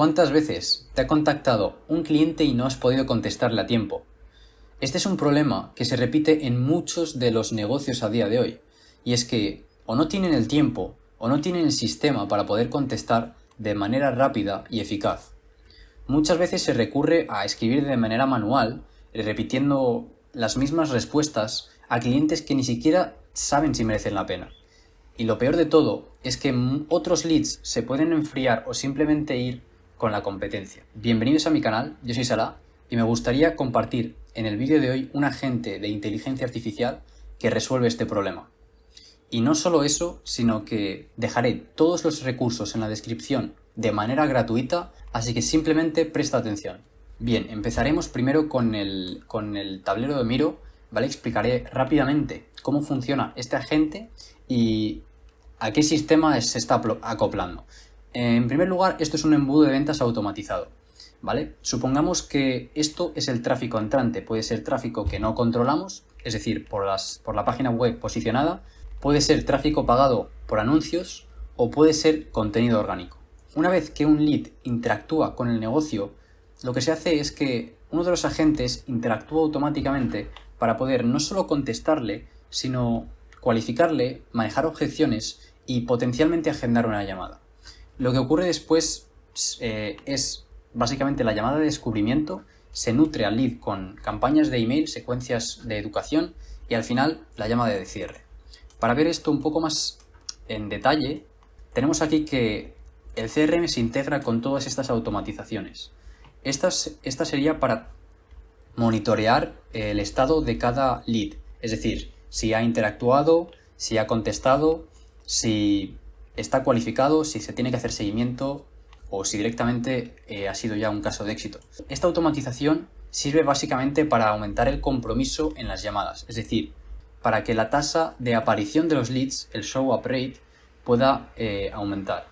¿Cuántas veces te ha contactado un cliente y no has podido contestarle a tiempo? Este es un problema que se repite en muchos de los negocios a día de hoy, y es que o no tienen el tiempo o no tienen el sistema para poder contestar de manera rápida y eficaz. Muchas veces se recurre a escribir de manera manual, repitiendo las mismas respuestas a clientes que ni siquiera saben si merecen la pena. Y lo peor de todo es que otros leads se pueden enfriar o simplemente ir con la competencia. Bienvenidos a mi canal, yo soy Salah y me gustaría compartir en el vídeo de hoy un agente de inteligencia artificial que resuelve este problema. Y no solo eso, sino que dejaré todos los recursos en la descripción de manera gratuita, así que simplemente presta atención. Bien, empezaremos primero con el tablero de Miro, ¿vale? Explicaré rápidamente cómo funciona este agente y a qué sistema se está acoplando. En primer lugar, esto es un embudo de ventas automatizado, ¿vale? Supongamos que esto es el tráfico entrante, puede ser tráfico que no controlamos, es decir, por la página web posicionada, puede ser tráfico pagado por anuncios o puede ser contenido orgánico. Una vez que un lead interactúa con el negocio, lo que se hace es que uno de los agentes interactúa automáticamente para poder no solo contestarle, sino cualificarle, manejar objeciones y potencialmente agendar una llamada. Lo que ocurre después es básicamente la llamada de descubrimiento, se nutre al lead con campañas de email, secuencias de educación y al final la llamada de cierre. Para ver esto un poco más en detalle, tenemos aquí que el CRM se integra con todas estas automatizaciones. Esta sería para monitorear el estado de cada lead, es decir, si ha interactuado, si ha contestado, si está cualificado, si se tiene que hacer seguimiento o si directamente ha sido ya un caso de éxito. Esta automatización sirve básicamente para aumentar el compromiso en las llamadas, es decir, para que la tasa de aparición de los leads, el show up rate, pueda aumentar.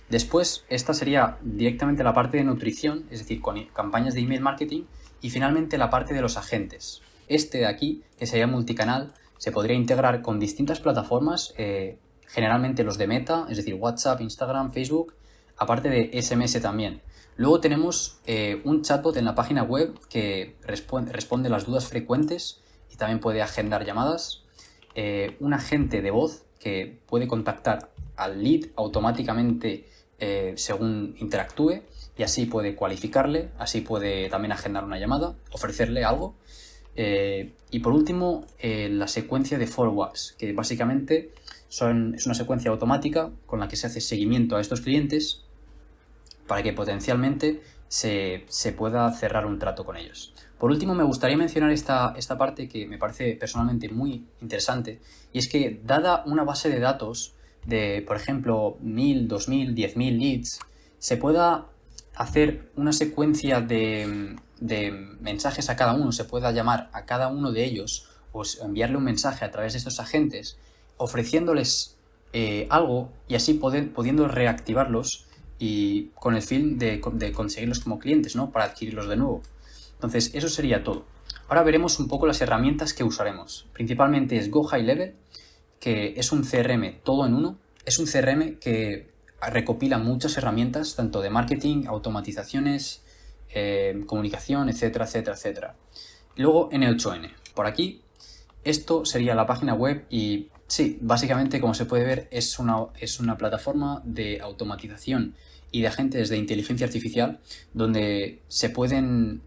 Después, esta sería directamente la parte de nutrición, es decir, con campañas de email marketing, y finalmente la parte de los agentes. Este de aquí, que sería multicanal, se podría integrar con distintas plataformas, generalmente los de Meta, es decir, WhatsApp, Instagram, Facebook, aparte de SMS también. Luego tenemos un chatbot en la página web que responde las dudas frecuentes y también puede agendar llamadas. Un agente de voz que puede contactar al lead automáticamente según interactúe y así puede cualificarle, así puede también agendar una llamada, ofrecerle algo. Y por último, la secuencia de follow-ups, que básicamente es una secuencia automática con la que se hace seguimiento a estos clientes para que potencialmente se pueda cerrar un trato con ellos. Por último, me gustaría mencionar esta parte que me parece personalmente muy interesante, y es que dada una base de datos de, por ejemplo, 1000, 2000, 10.000 leads, se pueda hacer una secuencia de mensajes a cada uno, se pueda llamar a cada uno de ellos o enviarle un mensaje a través de estos agentes ofreciéndoles algo y así pudiendo reactivarlos y con el fin de conseguirlos como clientes, ¿no? Para adquirirlos de nuevo. Entonces, eso sería todo. Ahora veremos un poco las herramientas que usaremos. Principalmente es Go High Level, que es un CRM todo en uno. Es un CRM que recopila muchas herramientas, tanto de marketing, automatizaciones, comunicación, etcétera, etcétera, etcétera. Luego N8N. Por aquí, esto sería la página web y sí, básicamente, como se puede ver, es una plataforma de automatización y de agentes de inteligencia artificial donde se pueden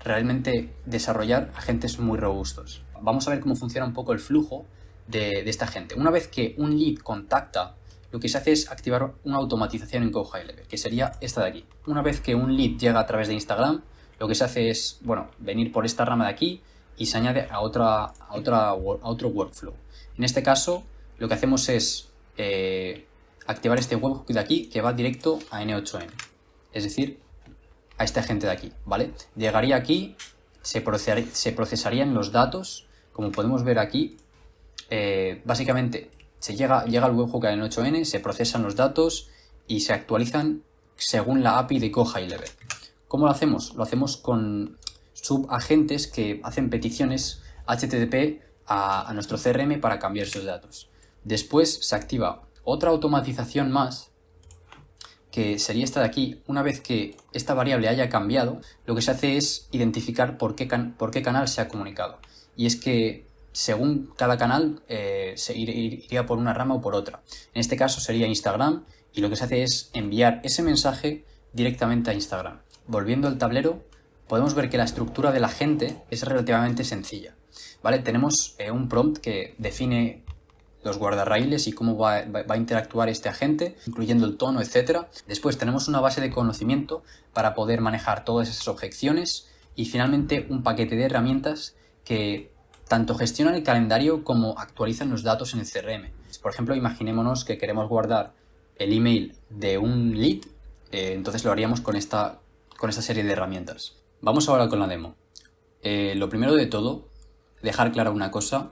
realmente desarrollar agentes muy robustos. Vamos a ver cómo funciona un poco el flujo de esta gente. Una vez que un lead contacta, lo que se hace es activar una automatización en Go High Level, que sería esta de aquí. Una vez que un lead llega a través de Instagram, lo que se hace es, venir por esta rama de aquí y se añade a otro workflow. En este caso, lo que hacemos es activar este webhook de aquí que va directo a N8N, es decir, a este agente de aquí, ¿vale? Llegaría aquí, se procesarían los datos, como podemos ver aquí, básicamente se llega al webhook a N8N, se procesan los datos y se actualizan según la API de Go High Level. ¿Cómo lo hacemos? Lo hacemos con subagentes que hacen peticiones HTTP a nuestro CRM para cambiar esos datos. Después se activa otra automatización más que sería esta de aquí. Una vez que esta variable haya cambiado, lo que se hace es identificar por qué canal se ha comunicado. Y es que según cada canal se iría por una rama o por otra. En este caso sería Instagram, y lo que se hace es enviar ese mensaje directamente a Instagram. Volviendo al tablero, podemos ver que la estructura de la gente es relativamente sencilla, ¿vale? Tenemos un prompt que define los guardarraíles y cómo va a interactuar este agente, incluyendo el tono, etc. Después tenemos una base de conocimiento para poder manejar todas esas objeciones y finalmente un paquete de herramientas que tanto gestionan el calendario como actualizan los datos en el CRM. Por ejemplo, imaginémonos que queremos guardar el email de un lead, entonces lo haríamos con esta serie de herramientas. Vamos ahora con la demo. Lo primero de todo, dejar clara una cosa,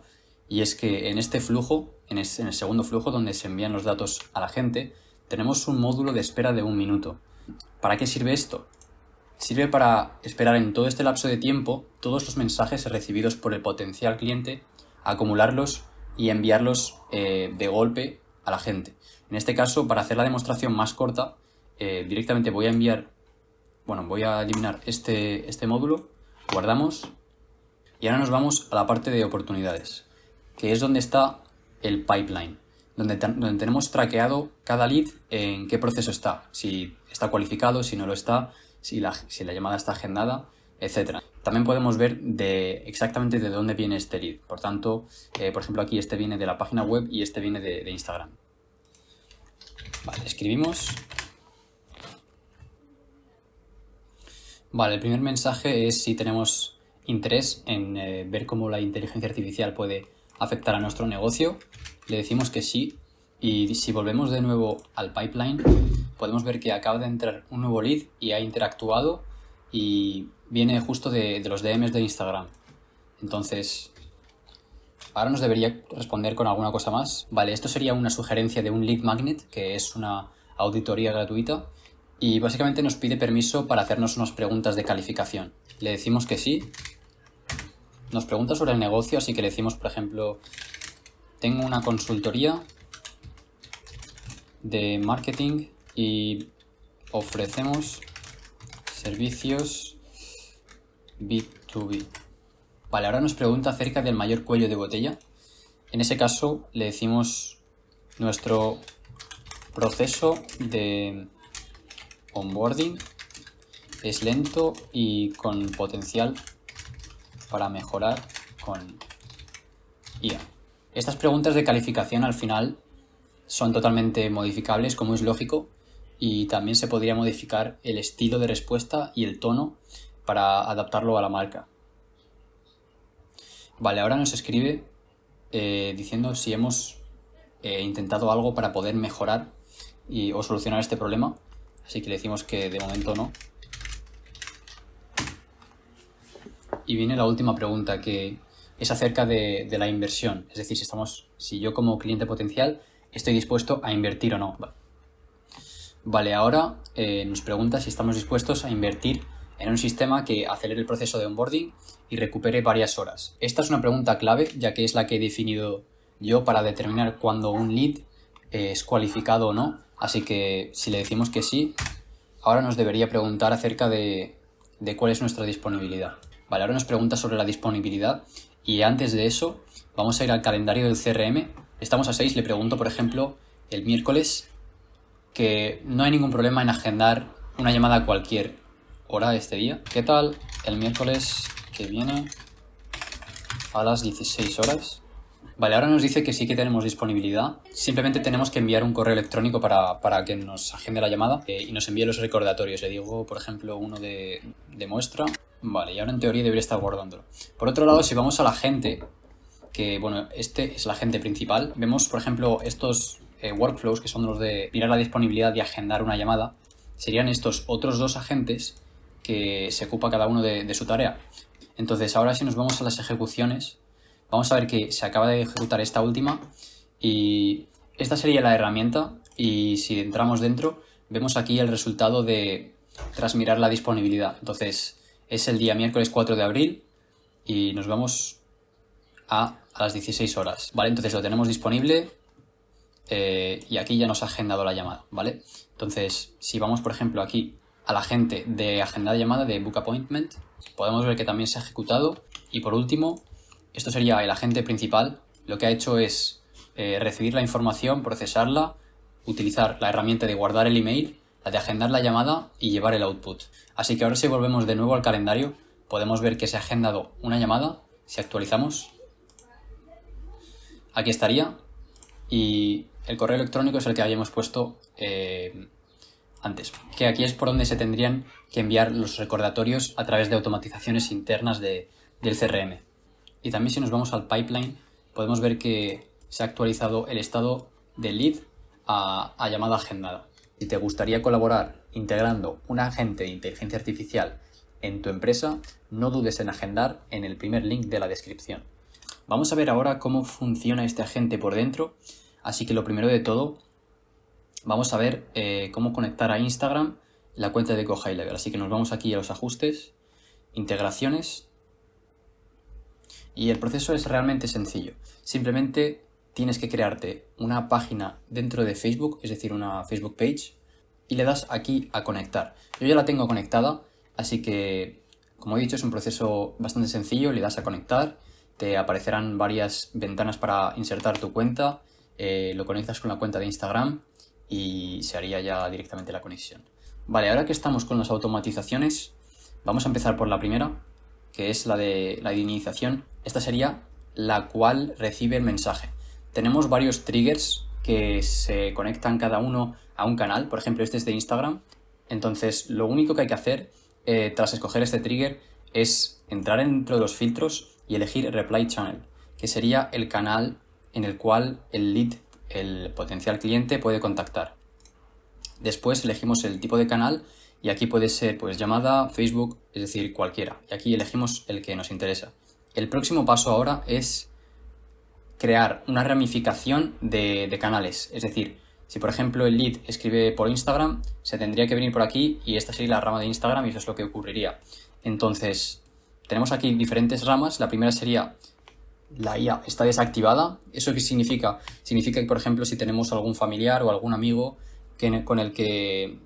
y es que en este flujo, en el segundo flujo donde se envían los datos a la gente, tenemos un módulo de espera de 1 minuto. ¿Para qué sirve esto? Sirve para esperar en todo este lapso de tiempo todos los mensajes recibidos por el potencial cliente, acumularlos y enviarlos de golpe a la gente. En este caso, para hacer la demostración más corta, directamente voy a eliminar este módulo, guardamos y ahora nos vamos a la parte de oportunidades, que es donde está el pipeline, donde tenemos traqueado cada lead en qué proceso está, si está cualificado, si no lo está, si la llamada está agendada, etc. También podemos ver exactamente de dónde viene este lead. Por tanto, por ejemplo, aquí este viene de la página web y este viene de Instagram. Vale, escribimos. Vale, el primer mensaje es si tenemos interés en ver cómo la inteligencia artificial puede afectar a nuestro negocio. Le decimos que sí, y si volvemos de nuevo al pipeline, podemos ver que acaba de entrar un nuevo lead y ha interactuado y viene justo de los DMs de Instagram. Entonces, ahora nos debería responder con alguna cosa más. Vale, esto sería una sugerencia de un lead magnet, que es una auditoría gratuita, y básicamente nos pide permiso para hacernos unas preguntas de calificación. Le decimos que sí. Nos pregunta sobre el negocio, así que le decimos, por ejemplo, tengo una consultoría de marketing y ofrecemos servicios B2B. Vale, ahora nos pregunta acerca del mayor cuello de botella. En ese caso le decimos nuestro proceso de onboarding es lento y con potencial para mejorar con IA. Estas preguntas de calificación al final son totalmente modificables, como es lógico, y también se podría modificar el estilo de respuesta y el tono para adaptarlo a la marca. Vale, ahora nos escribe diciendo si hemos intentado algo para poder mejorar o solucionar este problema, así que le decimos que de momento no. Y viene la última pregunta, que es acerca de la inversión, es decir, si yo como cliente potencial estoy dispuesto a invertir o no. Vale, ahora nos pregunta si estamos dispuestos a invertir en un sistema que acelere el proceso de onboarding y recupere varias horas. Esta es una pregunta clave, ya que es la que he definido yo para determinar cuándo un lead es cualificado o no. Así que si le decimos que sí, ahora nos debería preguntar acerca de cuál es nuestra disponibilidad. Vale, ahora nos pregunta sobre la disponibilidad, y antes de eso vamos a ir al calendario del CRM. Estamos a 6, le pregunto, por ejemplo, el miércoles, que no hay ningún problema en agendar una llamada a cualquier hora de este día. ¿Qué tal el miércoles que viene a las 16 horas? Vale, ahora nos dice que sí que tenemos disponibilidad. Simplemente tenemos que enviar un correo electrónico para que nos agende la llamada y nos envíe los recordatorios. Le digo, por ejemplo, uno de muestra. Vale, y ahora en teoría debería estar guardándolo. Por otro lado, si vamos a la gente, que bueno, este es la gente principal, vemos, por ejemplo, estos workflows, que son los de mirar la disponibilidad y agendar una llamada. Serían estos otros dos agentes que se ocupa cada uno de su tarea. Entonces, ahora si nos vamos a las ejecuciones, vamos a ver que se acaba de ejecutar esta última y esta sería la herramienta, y si entramos dentro vemos aquí el resultado tras mirar la disponibilidad. Entonces es el día miércoles 4 de abril y nos vamos a las 16 horas. Vale, entonces lo tenemos disponible y aquí ya nos ha agendado la llamada, ¿vale? Entonces, si vamos, por ejemplo, aquí a la gente de agendar llamada, de Book Appointment, podemos ver que también se ha ejecutado. Y por último, esto sería el agente principal. Lo que ha hecho es recibir la información, procesarla, utilizar la herramienta de guardar el email, la de agendar la llamada y llevar el output. Así que ahora si volvemos de nuevo al calendario, podemos ver que se ha agendado una llamada. Si actualizamos, aquí estaría. Y el correo electrónico es el que habíamos puesto antes, que aquí es por donde se tendrían que enviar los recordatorios a través de automatizaciones internas del CRM. Y también si nos vamos al pipeline, podemos ver que se ha actualizado el estado del lead a llamada agendada. Si te gustaría colaborar integrando un agente de inteligencia artificial en tu empresa, no dudes en agendar en el primer link de la descripción. Vamos a ver ahora cómo funciona este agente por dentro, así que lo primero de todo, vamos a ver cómo conectar a Instagram la cuenta de GoHighLevel. Así que nos vamos aquí a los ajustes, integraciones, y el proceso es realmente sencillo. Simplemente tienes que crearte una página dentro de Facebook, es decir, una Facebook page, y le das aquí a conectar. Yo ya la tengo conectada, así que, como he dicho, es un proceso bastante sencillo. Le das a conectar, te aparecerán varias ventanas para insertar tu cuenta, lo conectas con la cuenta de Instagram y se haría ya directamente la conexión. Vale, ahora que estamos con las automatizaciones, vamos a empezar por la primera, que es la de la iniciación. Esta sería la cual recibe el mensaje. Tenemos varios triggers que se conectan cada uno a un canal. Por ejemplo, este es de Instagram. Entonces, lo único que hay que hacer tras escoger este trigger es entrar dentro de los filtros y elegir Reply Channel, que sería el canal en el cual el lead, el potencial cliente, puede contactar. Después elegimos el tipo de canal y aquí puede ser pues llamada, Facebook, es decir, cualquiera. Y aquí elegimos el que nos interesa. El próximo paso ahora es crear una ramificación de canales. Es decir, si por ejemplo el lead escribe por Instagram, se tendría que venir por aquí y esta sería la rama de Instagram y eso es lo que ocurriría. Entonces, tenemos aquí diferentes ramas. La primera sería la IA está desactivada. ¿Eso qué significa? Significa que, por ejemplo, si tenemos algún familiar o algún amigo con el que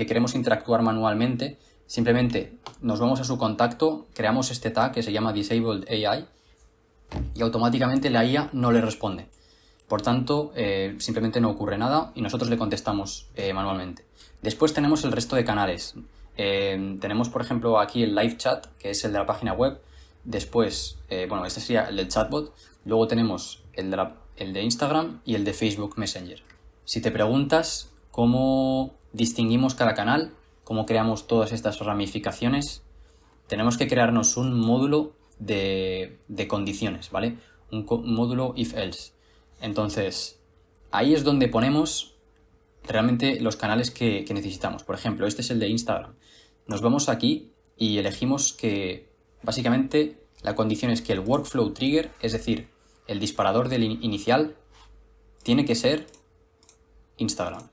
queremos interactuar manualmente, simplemente nos vamos a su contacto, creamos este tag que se llama Disabled AI y automáticamente la IA no le responde. Por tanto, simplemente no ocurre nada y nosotros le contestamos manualmente. Después tenemos el resto de canales. Tenemos, por ejemplo, aquí el live chat, que es el de la página web. Después, este sería el del chatbot. Luego tenemos el de Instagram y el de Facebook Messenger. Si te preguntas cómo distinguimos cada canal, cómo creamos todas estas ramificaciones, tenemos que crearnos un módulo de condiciones, ¿vale? Un módulo if-else. Entonces, ahí es donde ponemos realmente los canales que necesitamos. Por ejemplo, este es el de Instagram. Nos vamos aquí y elegimos que básicamente la condición es que el workflow trigger, es decir, el disparador del inicial, tiene que ser Instagram.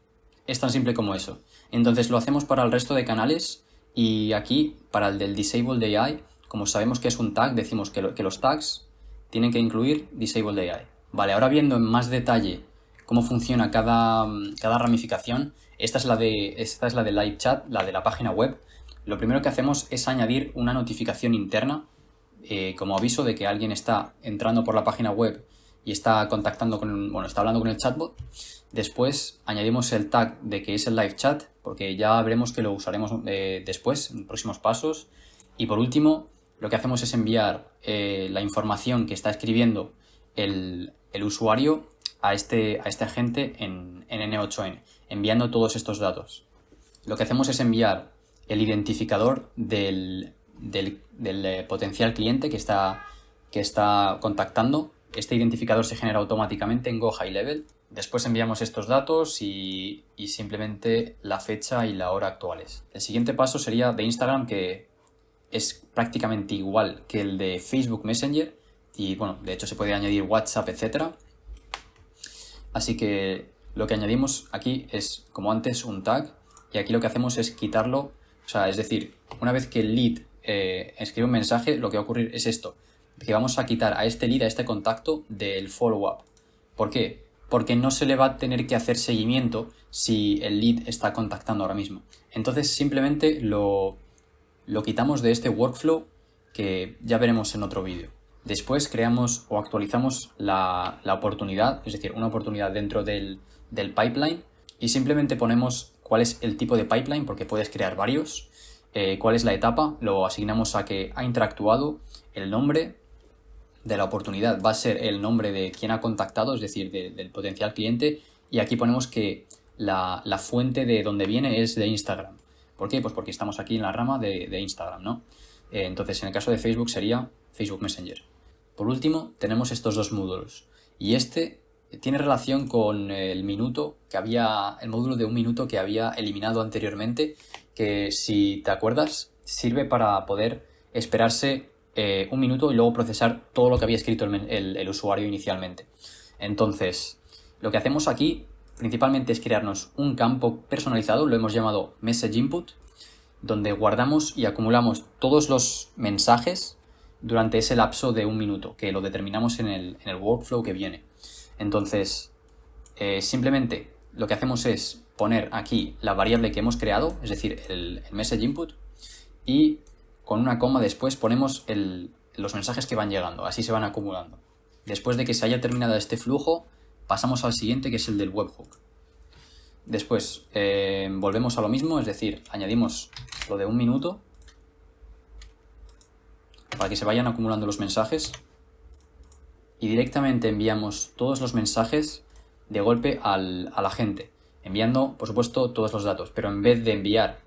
Es tan simple como eso. Entonces lo hacemos para el resto de canales y aquí para el del Disabled AI, como sabemos que es un tag, decimos que los tags tienen que incluir Disabled AI. Vale, ahora viendo en más detalle cómo funciona cada ramificación, esta es la de live chat, la de la página web. Lo primero que hacemos es añadir una notificación interna como aviso de que alguien está entrando por la página web y está contactando está hablando con el chatbot. Después añadimos el tag de que es el live chat, porque ya veremos que lo usaremos después, en próximos pasos. Y por último, lo que hacemos es enviar la información que está escribiendo el usuario a este agente en N8N, enviando todos estos datos. Lo que hacemos es enviar el identificador del potencial cliente que está contactando. Este identificador se genera automáticamente en GoHighLevel. Después enviamos estos datos y simplemente la fecha y la hora actuales. El siguiente paso sería de Instagram, que es prácticamente igual que el de Facebook Messenger y de hecho se puede añadir WhatsApp, etc. Así que lo que añadimos aquí es, como antes, un tag y aquí lo que hacemos es quitarlo. Es decir, una vez que el lead escribe un mensaje, lo que va a ocurrir es esto, que vamos a quitar a este lead, a este contacto del follow-up. ¿Por qué? porque no se le va a tener que hacer seguimiento si el lead está contactando ahora mismo. Entonces simplemente lo quitamos de este workflow que ya veremos en otro vídeo. Después creamos o actualizamos la oportunidad, es decir, una oportunidad dentro del pipeline, y simplemente ponemos cuál es el tipo de pipeline, porque puedes crear varios, cuál es la etapa, lo asignamos a que ha interactuado, el nombre de la oportunidad va a ser el nombre de quien ha contactado, es decir, del potencial cliente, y aquí ponemos que la fuente de donde viene es de Instagram. ¿Por qué? Pues porque estamos aquí en la rama de Instagram, ¿no? Entonces, en el caso de Facebook sería Facebook Messenger. Por último, tenemos estos dos módulos, y este tiene relación con el minuto que había, el módulo de 1 minuto que había eliminado anteriormente, que si te acuerdas, sirve para poder esperarse 1 minuto y luego procesar todo lo que había escrito el usuario inicialmente. Entonces, lo que hacemos aquí principalmente es crearnos un campo personalizado, lo hemos llamado Message Input, donde guardamos y acumulamos todos los mensajes durante ese lapso de 1 minuto, que lo determinamos en el workflow que viene. Entonces, simplemente lo que hacemos es poner aquí la variable que hemos creado, es decir, el Message Input, y con una coma después ponemos los mensajes que van llegando, así se van acumulando. Después de que se haya terminado este flujo, pasamos al siguiente, que es el del webhook. Después volvemos a lo mismo, es decir, añadimos lo de 1 minuto para que se vayan acumulando los mensajes, y directamente enviamos todos los mensajes de golpe a la gente, enviando, por supuesto, todos los datos, pero en vez de enviar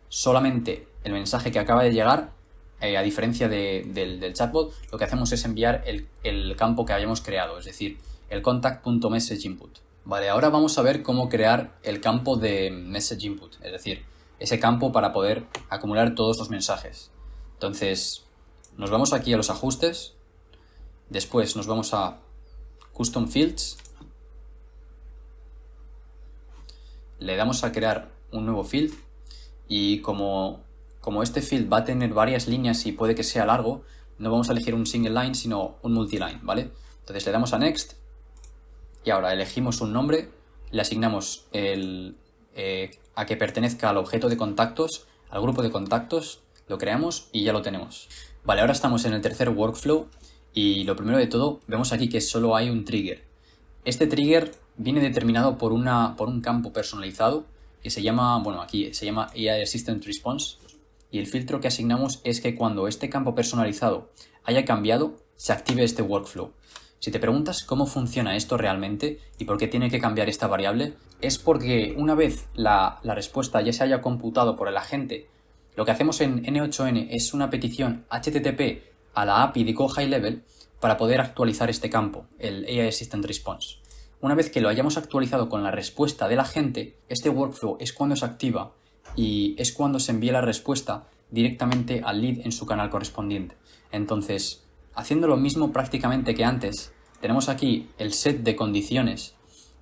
solamente el mensaje que acaba de llegar, a diferencia del chatbot, lo que hacemos es enviar el campo que habíamos creado, es decir, el contact.messageinput. Vale, ahora vamos a ver cómo crear el campo de message input, es decir, ese campo para poder acumular todos los mensajes. Entonces, nos vamos aquí a los ajustes, después nos vamos a Custom Fields, le damos a crear un nuevo field, y como este field va a tener varias líneas y puede que sea largo, no vamos a elegir un single line, sino un multiline, ¿vale? Entonces le damos a Next, y ahora elegimos un nombre, le asignamos a que pertenezca al objeto de contactos, al grupo de contactos, lo creamos y ya lo tenemos. Vale, ahora estamos en el tercer workflow, y lo primero de todo, vemos aquí que solo hay un trigger. Este trigger viene determinado por un campo personalizado que se llama, bueno, aquí se llama AI Assistant Response, y el filtro que asignamos es que cuando este campo personalizado haya cambiado, se active este workflow. Si te preguntas cómo funciona esto realmente y por qué tiene que cambiar esta variable, es porque una vez la respuesta ya se haya computado por el agente, lo que hacemos en N8N es una petición HTTP a la API de Go High Level para poder actualizar este campo, el AI Assistant Response. Una vez que lo hayamos actualizado con la respuesta del agente, este workflow es cuando se activa y es cuando se envía la respuesta directamente al lead en su canal correspondiente. Entonces, haciendo lo mismo prácticamente que antes, tenemos aquí el set de condiciones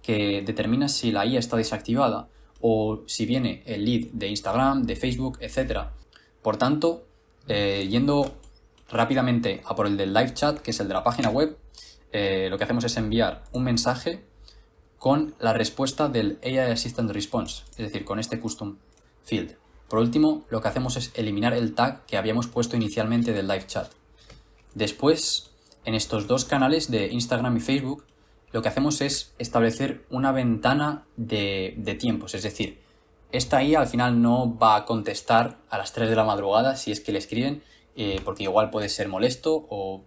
que determina si la IA está desactivada o si viene el lead de Instagram, de Facebook, etc. Por tanto, yendo rápidamente a por el del live chat, que es el de la página web, lo que hacemos es enviar un mensaje con la respuesta del AI Assistant Response, es decir, con este custom field. Por último, lo que hacemos es eliminar el tag que habíamos puesto inicialmente del live chat. Después, en estos dos canales de Instagram y Facebook, lo que hacemos es establecer una ventana de tiempos, es decir, esta IA al final no va a contestar a las 3 de la madrugada si es que le escriben, porque igual puede ser molesto, o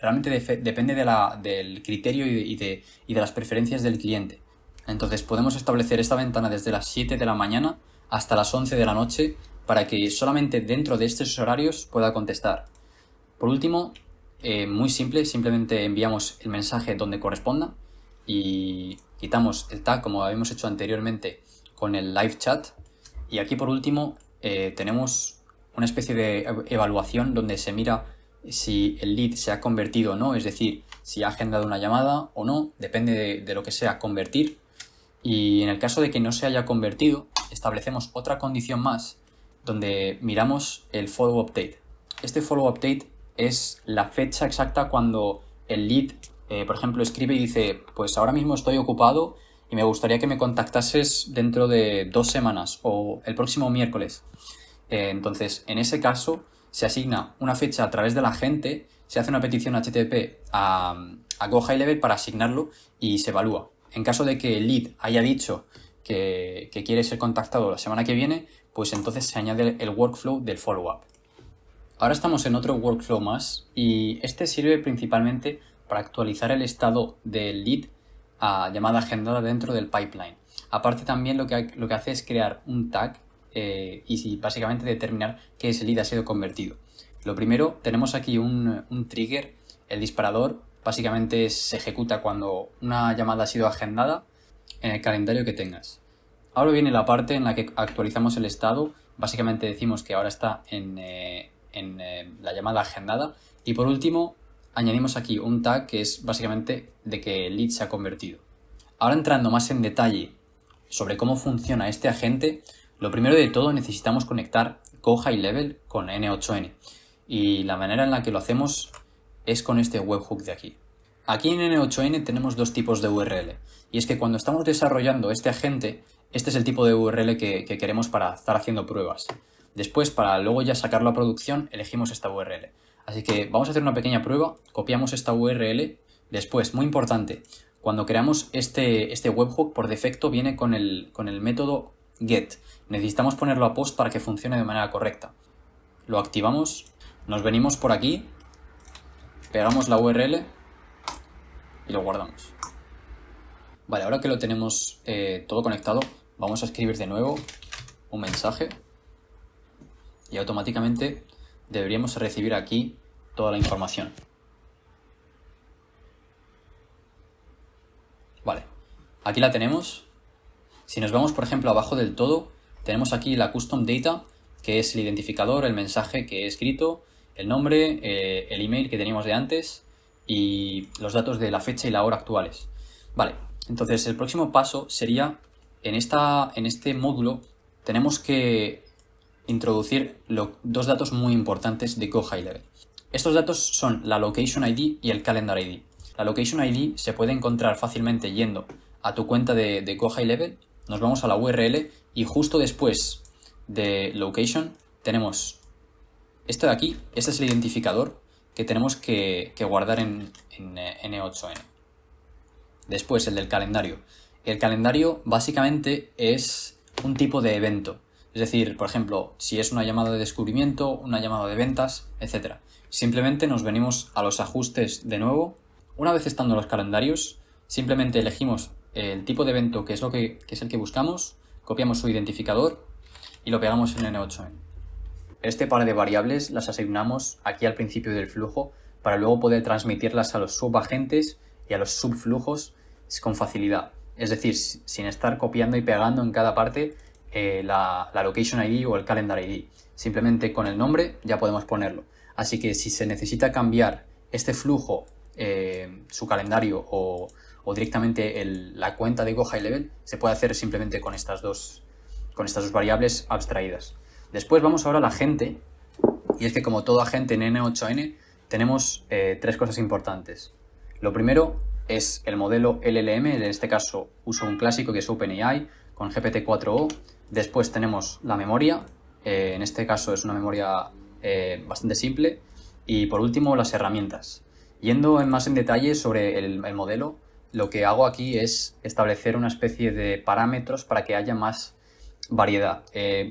realmente depende del criterio y de las preferencias del cliente. Entonces podemos establecer esta ventana desde las 7 de la mañana hasta las 11 de la noche para que solamente dentro de estos horarios pueda contestar. Por último, muy simple, simplemente enviamos el mensaje donde corresponda y quitamos el tag como habíamos hecho anteriormente con el live chat. Y aquí por último tenemos una especie de evaluación donde se mira si el lead se ha convertido o no, es decir, si ha agendado una llamada o no, depende de lo que sea convertir. Y en el caso de que no se haya convertido, establecemos otra condición más donde miramos el follow update. Este follow update es la fecha exacta cuando el lead por ejemplo, escribe y dice, pues ahora mismo estoy ocupado y me gustaría que me contactases dentro de 2 semanas o el próximo miércoles. Entonces, en ese caso, se asigna una fecha a través de la gente, se hace una petición HTTP a GoHighLevel para asignarlo y se evalúa. En caso de que el lead haya dicho que quiere ser contactado la semana que viene, pues entonces se añade el workflow del follow-up. Ahora estamos en otro workflow más y este sirve principalmente para actualizar el estado del lead a llamada agendada dentro del pipeline. Aparte también lo que hace es crear un tag y básicamente determinar que ese lead ha sido convertido. Lo primero, tenemos aquí un trigger, el disparador, básicamente se ejecuta cuando una llamada ha sido agendada en el calendario que tengas. Ahora viene la parte en la que actualizamos el estado, básicamente decimos que ahora está en la llamada agendada y por último añadimos aquí un tag que es básicamente de que el lead se ha convertido. Ahora entrando más en detalle sobre cómo funciona este agente, lo primero de todo necesitamos conectar GoHighLevel con N8N y la manera en la que lo hacemos es con este webhook de aquí. Aquí en N8N tenemos dos tipos de URL y es que cuando estamos desarrollando este agente, este es el tipo de URL que queremos para estar haciendo pruebas. Después, para luego ya sacarlo a producción, elegimos esta URL. Así que vamos a hacer una pequeña prueba, copiamos esta URL. Después, muy importante, cuando creamos este webhook, por defecto viene con el método get. Necesitamos ponerlo a post para que funcione de manera correcta. Lo activamos, nos venimos por aquí, pegamos la URL y lo guardamos. Vale, ahora que lo tenemos todo conectado, vamos a escribir de nuevo un mensaje. Y automáticamente deberíamos recibir aquí toda la información. Vale, aquí la tenemos. Si nos vamos, por ejemplo, abajo del todo, tenemos aquí la custom data, que es el identificador, el mensaje que he escrito, el nombre, el email que teníamos de antes y los datos de la fecha y la hora actuales. Vale, entonces el próximo paso sería, en este módulo, tenemos que introducir dos datos muy importantes de GoHighLevel. Estos datos son la Location ID y el Calendar ID. La Location ID se puede encontrar fácilmente yendo a tu cuenta de GoHighLevel, nos vamos a la URL y justo después de Location tenemos esto de aquí, este es el identificador que tenemos que guardar en N8N. Después el del calendario. El calendario básicamente es un tipo de evento. Es decir, por ejemplo, si es una llamada de descubrimiento, una llamada de ventas, etc. Simplemente nos venimos a los ajustes de nuevo. Una vez estando en los calendarios, simplemente elegimos el tipo de evento que es el que buscamos, copiamos su identificador y lo pegamos en N8N. Este par de variables las asignamos aquí al principio del flujo para luego poder transmitirlas a los subagentes y a los subflujos con facilidad. Es decir, sin estar copiando y pegando en cada parte la Location ID o el Calendar ID. Simplemente con el nombre ya podemos ponerlo. Así que si se necesita cambiar este flujo, su calendario o directamente la cuenta de GoHighLevel, se puede hacer simplemente con estas dos variables abstraídas. Después vamos ahora a la agente, y es que como todo agente en N8N tenemos 3 cosas importantes. Lo primero es el modelo LLM, en este caso uso un clásico que es OpenAI con GPT-4o. Después tenemos la memoria, en este caso es una memoria bastante simple. Y por último las herramientas. Yendo más en detalle sobre el modelo, lo que hago aquí es establecer una especie de parámetros para que haya más variedad.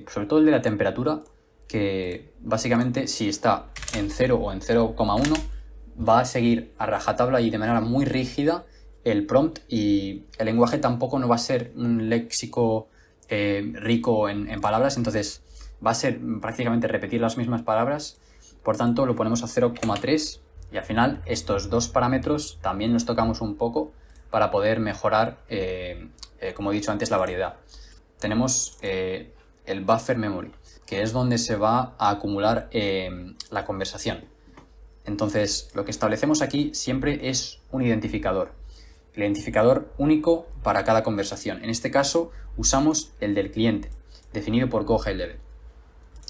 Sobre todo el de la temperatura, que básicamente si está en 0 o en 0,1 va a seguir a rajatabla y de manera muy rígida el prompt, y el lenguaje tampoco no va a ser un léxico rico en palabras, entonces va a ser prácticamente repetir las mismas palabras. Por tanto lo ponemos a 0,3 y al final estos dos parámetros también los tocamos un poco para poder mejorar, como he dicho antes, la variedad. Tenemos el buffer memory, que es donde se va a acumular la conversación. Entonces lo que establecemos aquí siempre es un identificador. El identificador único para cada conversación. En este caso usamos el del cliente, definido por GoHighLevel.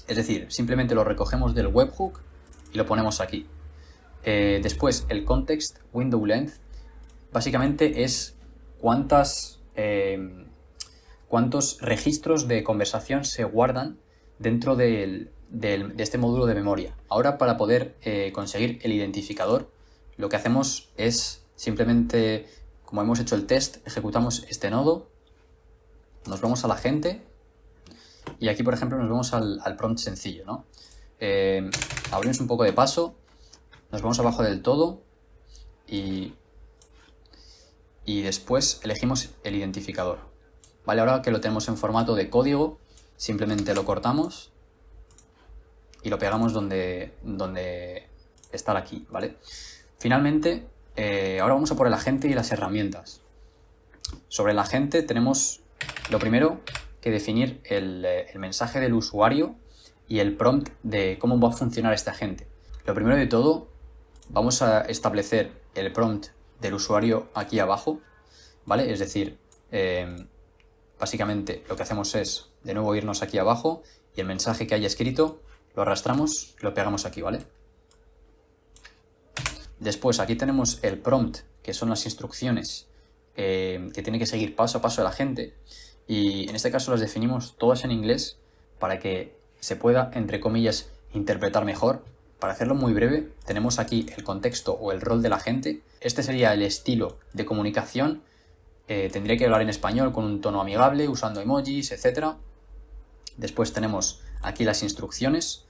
Es decir, simplemente lo recogemos del webhook y lo ponemos aquí. Después el context window length, básicamente es cuántos registros de conversación se guardan dentro de este módulo de memoria. Ahora, para poder conseguir el identificador, lo que hacemos es simplemente, como hemos hecho el test, ejecutamos este nodo, nos vamos a la gente y aquí, por ejemplo, nos vamos al prompt sencillo, ¿no? Abrimos un poco de paso, nos vamos abajo del todo y después elegimos el identificador. Vale, ahora que lo tenemos en formato de código, simplemente lo cortamos y lo pegamos donde está aquí, ¿vale? Finalmente, ahora vamos a por el agente y las herramientas. Sobre el agente tenemos lo primero que definir el mensaje del usuario y el prompt de cómo va a funcionar este agente. Lo primero de todo, vamos a establecer el prompt del usuario aquí abajo, ¿vale? Es decir, básicamente lo que hacemos es, de nuevo, irnos aquí abajo y el mensaje que haya escrito lo arrastramos y lo pegamos aquí, ¿vale? Después aquí tenemos el prompt, que son las instrucciones que tiene que seguir paso a paso el agente, y en este caso las definimos todas en inglés para que se pueda, entre comillas, interpretar mejor. Para hacerlo muy breve, tenemos aquí el contexto o el rol del agente. Este sería el estilo de comunicación. Tendría que hablar en español con un tono amigable, usando emojis, etc. Después tenemos aquí las instrucciones.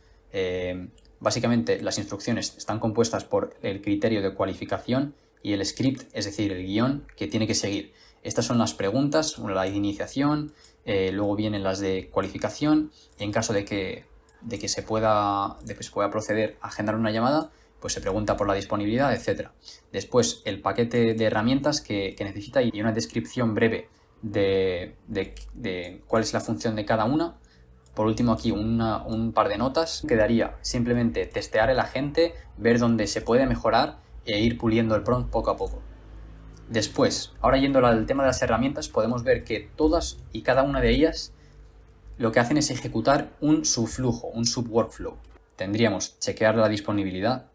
Básicamente las instrucciones están compuestas por el criterio de cualificación y el script, es decir, el guión que tiene que seguir. Estas son las preguntas, la de iniciación, luego vienen las de cualificación, y en caso de que se pueda proceder a agendar una llamada, pues se pregunta por la disponibilidad, etc. Después el paquete de herramientas que necesita y una descripción breve de cuál es la función de cada una. Por último, aquí un par de notas. Quedaría simplemente testear el agente, ver dónde se puede mejorar e ir puliendo el prompt poco a poco. Después, ahora yendo al tema de las herramientas, podemos ver que todas y cada una de ellas lo que hacen es ejecutar un subflujo, un subworkflow. Tendríamos chequear la disponibilidad,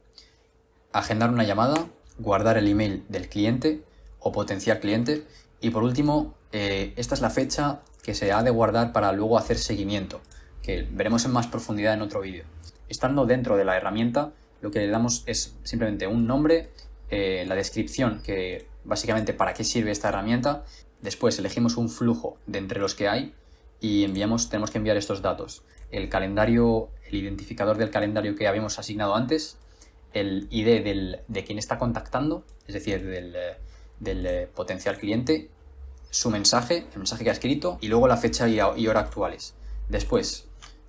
agendar una llamada, guardar el email del cliente o potencial cliente, y por último, esta es la fecha que se ha de guardar para luego hacer seguimiento, que veremos en más profundidad en otro vídeo. Estando dentro de la herramienta, lo que le damos es simplemente un nombre, la descripción, que básicamente para qué sirve esta herramienta. Después elegimos un flujo de entre los que hay y tenemos que enviar estos datos: el calendario, el identificador del calendario que habíamos asignado antes, el ID de quien está contactando, es decir, del potencial cliente, su mensaje, el mensaje que ha escrito, y luego la fecha y hora actuales. Después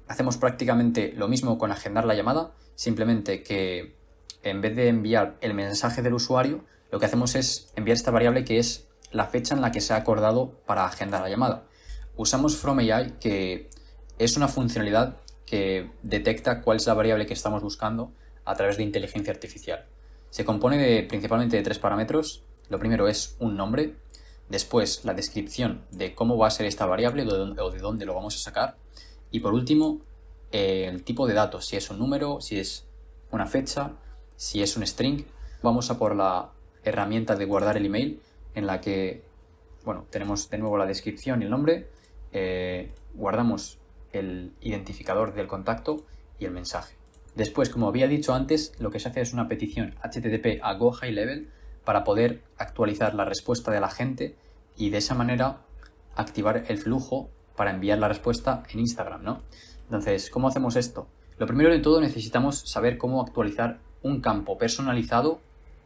hacemos prácticamente lo mismo con agendar la llamada, simplemente que en vez de enviar el mensaje del usuario, lo que hacemos es enviar esta variable que es la fecha en la que se ha acordado para agendar la llamada. Usamos From AI, que es una funcionalidad que detecta cuál es la variable que estamos buscando a través de inteligencia artificial. Se compone principalmente de 3 parámetros. Lo primero es un nombre, después la descripción de cómo va a ser esta variable o de dónde lo vamos a sacar, y por último el tipo de datos, si es un número, si es una fecha, si es un string. Vamos a por la herramienta de guardar el email, en la que, bueno, tenemos de nuevo la descripción y el nombre, guardamos el identificador del contacto y el mensaje. Después, como había dicho antes, lo que se hace es una petición HTTP a GoHighLevel para poder actualizar la respuesta del agente y de esa manera activar el flujo para enviar la respuesta en Instagram, ¿no? Entonces, ¿cómo hacemos esto? Lo primero de todo, necesitamos saber cómo actualizar un campo personalizado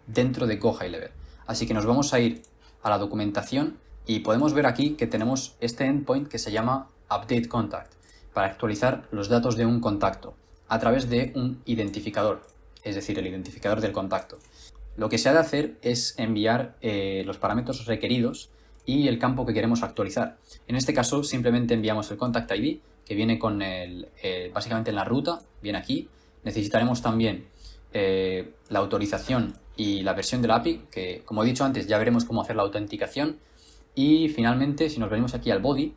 dentro de GoHighLevel. Así que nos vamos a ir a la documentación y podemos ver aquí que tenemos este endpoint que se llama Update Contact para actualizar los datos de un contacto a través de un identificador, es decir, el identificador del contacto. Lo que se ha de hacer es enviar los parámetros requeridos y el campo que queremos actualizar. En este caso simplemente enviamos el Contact ID, que viene con básicamente en la ruta, viene aquí. Necesitaremos también la autorización y la versión de la API, que como he dicho antes ya veremos cómo hacer la autenticación. Y finalmente, si nos venimos aquí al body,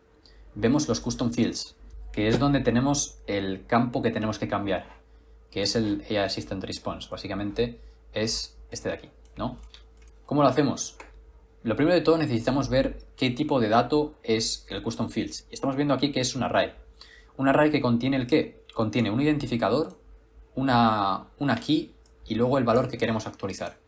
vemos los custom fields, que es donde tenemos el campo que tenemos que cambiar, que es el AI Assistant Response. Básicamente es este de aquí, ¿no? ¿Cómo lo hacemos? Lo primero de todo necesitamos ver qué tipo de dato es el custom fields. Y estamos viendo aquí que es un array. Un array que contiene el qué? Contiene un identificador, una key y luego el valor que queremos actualizar.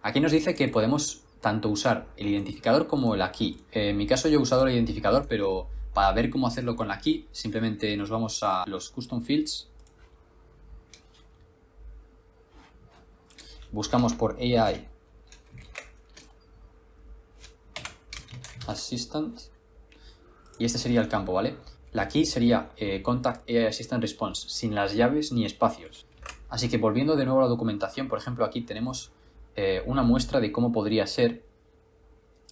Aquí nos dice que podemos tanto usar el identificador como la key. En mi caso yo he usado el identificador, pero para ver cómo hacerlo con la key, simplemente nos vamos a los custom fields. Buscamos por AI Assistant y este sería el campo, ¿vale? La key sería Contact AI Assistant Response, sin las llaves ni espacios. Así que volviendo de nuevo a la documentación, por ejemplo, aquí tenemos una muestra de cómo podría ser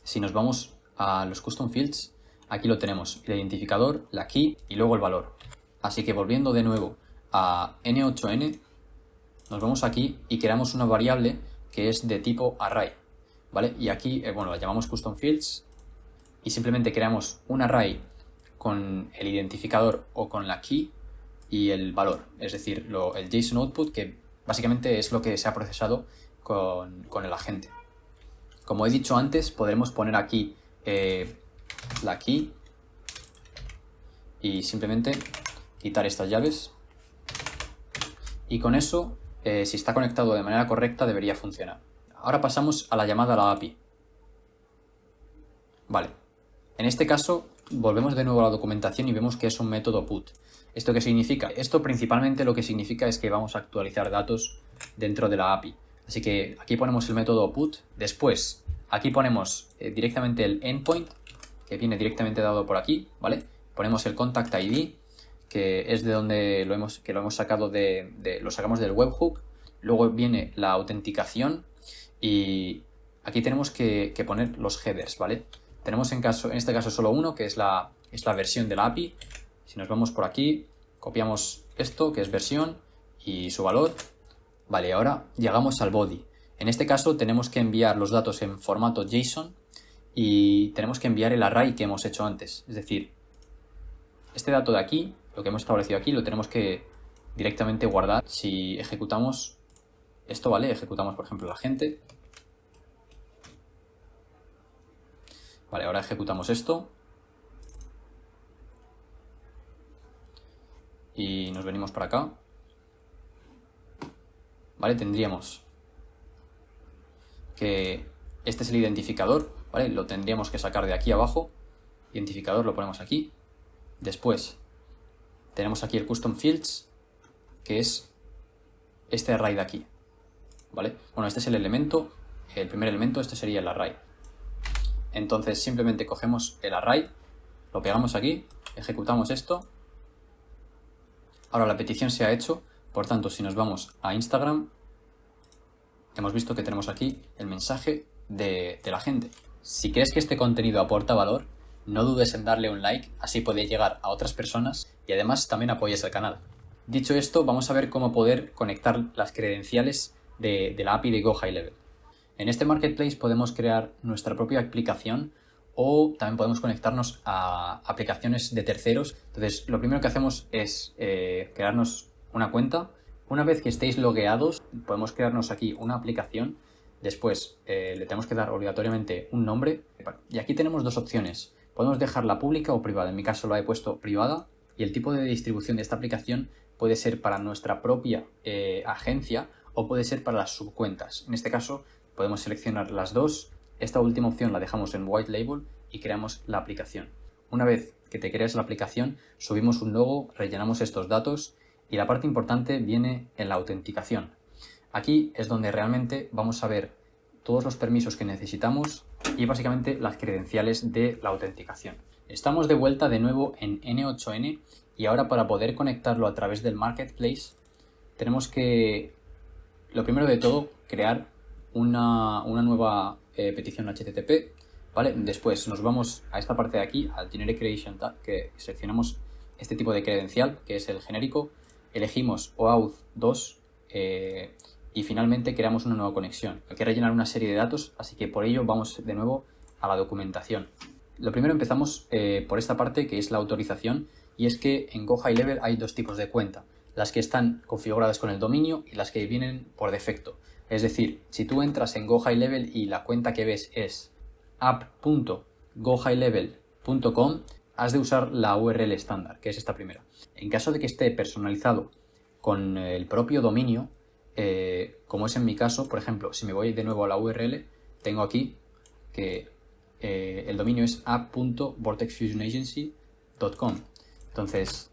si nos vamos a los custom fields. Aquí lo tenemos, el identificador, la key y luego el valor. Así que volviendo de nuevo a N8N, nos vamos aquí y creamos una variable que es de tipo array, ¿vale? Y aquí, bueno, la llamamos custom fields y simplemente creamos un array con el identificador o con la key y el valor, es decir, el JSON output, que básicamente es lo que se ha procesado con el agente. Como he dicho antes, podremos poner aquí la key y simplemente quitar estas llaves y con eso, si está conectado de manera correcta, debería funcionar. Ahora pasamos a la llamada a la API. Vale, en este caso volvemos de nuevo a la documentación y vemos que es un método put. ¿Esto qué significa? Esto principalmente lo que significa es que vamos a actualizar datos dentro de la API. Así que aquí ponemos el método put. Después, aquí ponemos directamente el endpoint, que viene directamente dado por aquí, ¿vale? Ponemos el contact ID, que es de donde lo hemos sacado lo sacamos del webhook. Luego viene la autenticación y aquí tenemos que poner los headers, ¿vale? Tenemos en este caso solo uno, que es la versión de la API. Si nos vamos por aquí, copiamos esto, que es versión, y su valor. Vale, ahora llegamos al body. En este caso tenemos que enviar los datos en formato JSON y tenemos que enviar el array que hemos hecho antes. Es decir, este dato de aquí, lo que hemos establecido aquí, lo tenemos que directamente guardar. Si ejecutamos esto, ¿vale? Ejecutamos, por ejemplo, la gente. Vale, ahora ejecutamos esto. Y nos venimos para acá. ¿Vale? Tendríamos que este es el identificador, ¿vale? Lo tendríamos que sacar de aquí abajo. Identificador lo ponemos aquí. Después tenemos aquí el custom fields, que es este array de aquí, ¿vale? Bueno, este es el elemento, el primer elemento, este sería el array. Entonces simplemente cogemos el array, lo pegamos aquí, ejecutamos esto. Ahora la petición se ha hecho, por tanto, si nos vamos a Instagram, hemos visto que tenemos aquí el mensaje de la gente. Si crees que este contenido aporta valor, no dudes en darle un like, así puede llegar a otras personas y además también apoyes el canal. Dicho esto, vamos a ver cómo poder conectar las credenciales de la API de GoHighLevel. En este marketplace podemos crear nuestra propia aplicación o también podemos conectarnos a aplicaciones de terceros. Entonces, lo primero que hacemos es crearnos una cuenta. Una vez que estéis logueados, podemos crearnos aquí una aplicación. Después le tenemos que dar obligatoriamente un nombre. Y aquí tenemos dos opciones. Podemos dejarla pública o privada. En mi caso lo he puesto privada. Y el tipo de distribución de esta aplicación puede ser para nuestra propia agencia o puede ser para las subcuentas. En este caso podemos seleccionar las dos. Esta última opción la dejamos en White Label y creamos la aplicación. Una vez que te creas la aplicación, subimos un logo, rellenamos estos datos y la parte importante viene en la autenticación. Aquí es donde realmente vamos a ver todos los permisos que necesitamos y básicamente las credenciales de la autenticación. Estamos de vuelta de nuevo en N8N y ahora para poder conectarlo a través del marketplace tenemos que, lo primero de todo, crear una nueva petición HTTP, ¿vale? Después nos vamos a esta parte de aquí, al Generic Creation Tab, que seleccionamos este tipo de credencial, que es el genérico, elegimos OAuth 2 y finalmente creamos una nueva conexión. Hay que rellenar una serie de datos, así que por ello vamos de nuevo a la documentación. Lo primero empezamos por esta parte, que es la autorización, y es que en GoHighLevel hay dos tipos de cuenta, las que están configuradas con el dominio y las que vienen por defecto. Es decir, si tú entras en GoHighLevel y la cuenta que ves es app.gohighlevel.com, has de usar la URL estándar, que es esta primera. En caso de que esté personalizado con el propio dominio, como es en mi caso, por ejemplo, si me voy de nuevo a la URL, tengo aquí que el dominio es app.vortexfusionagency.com. Entonces,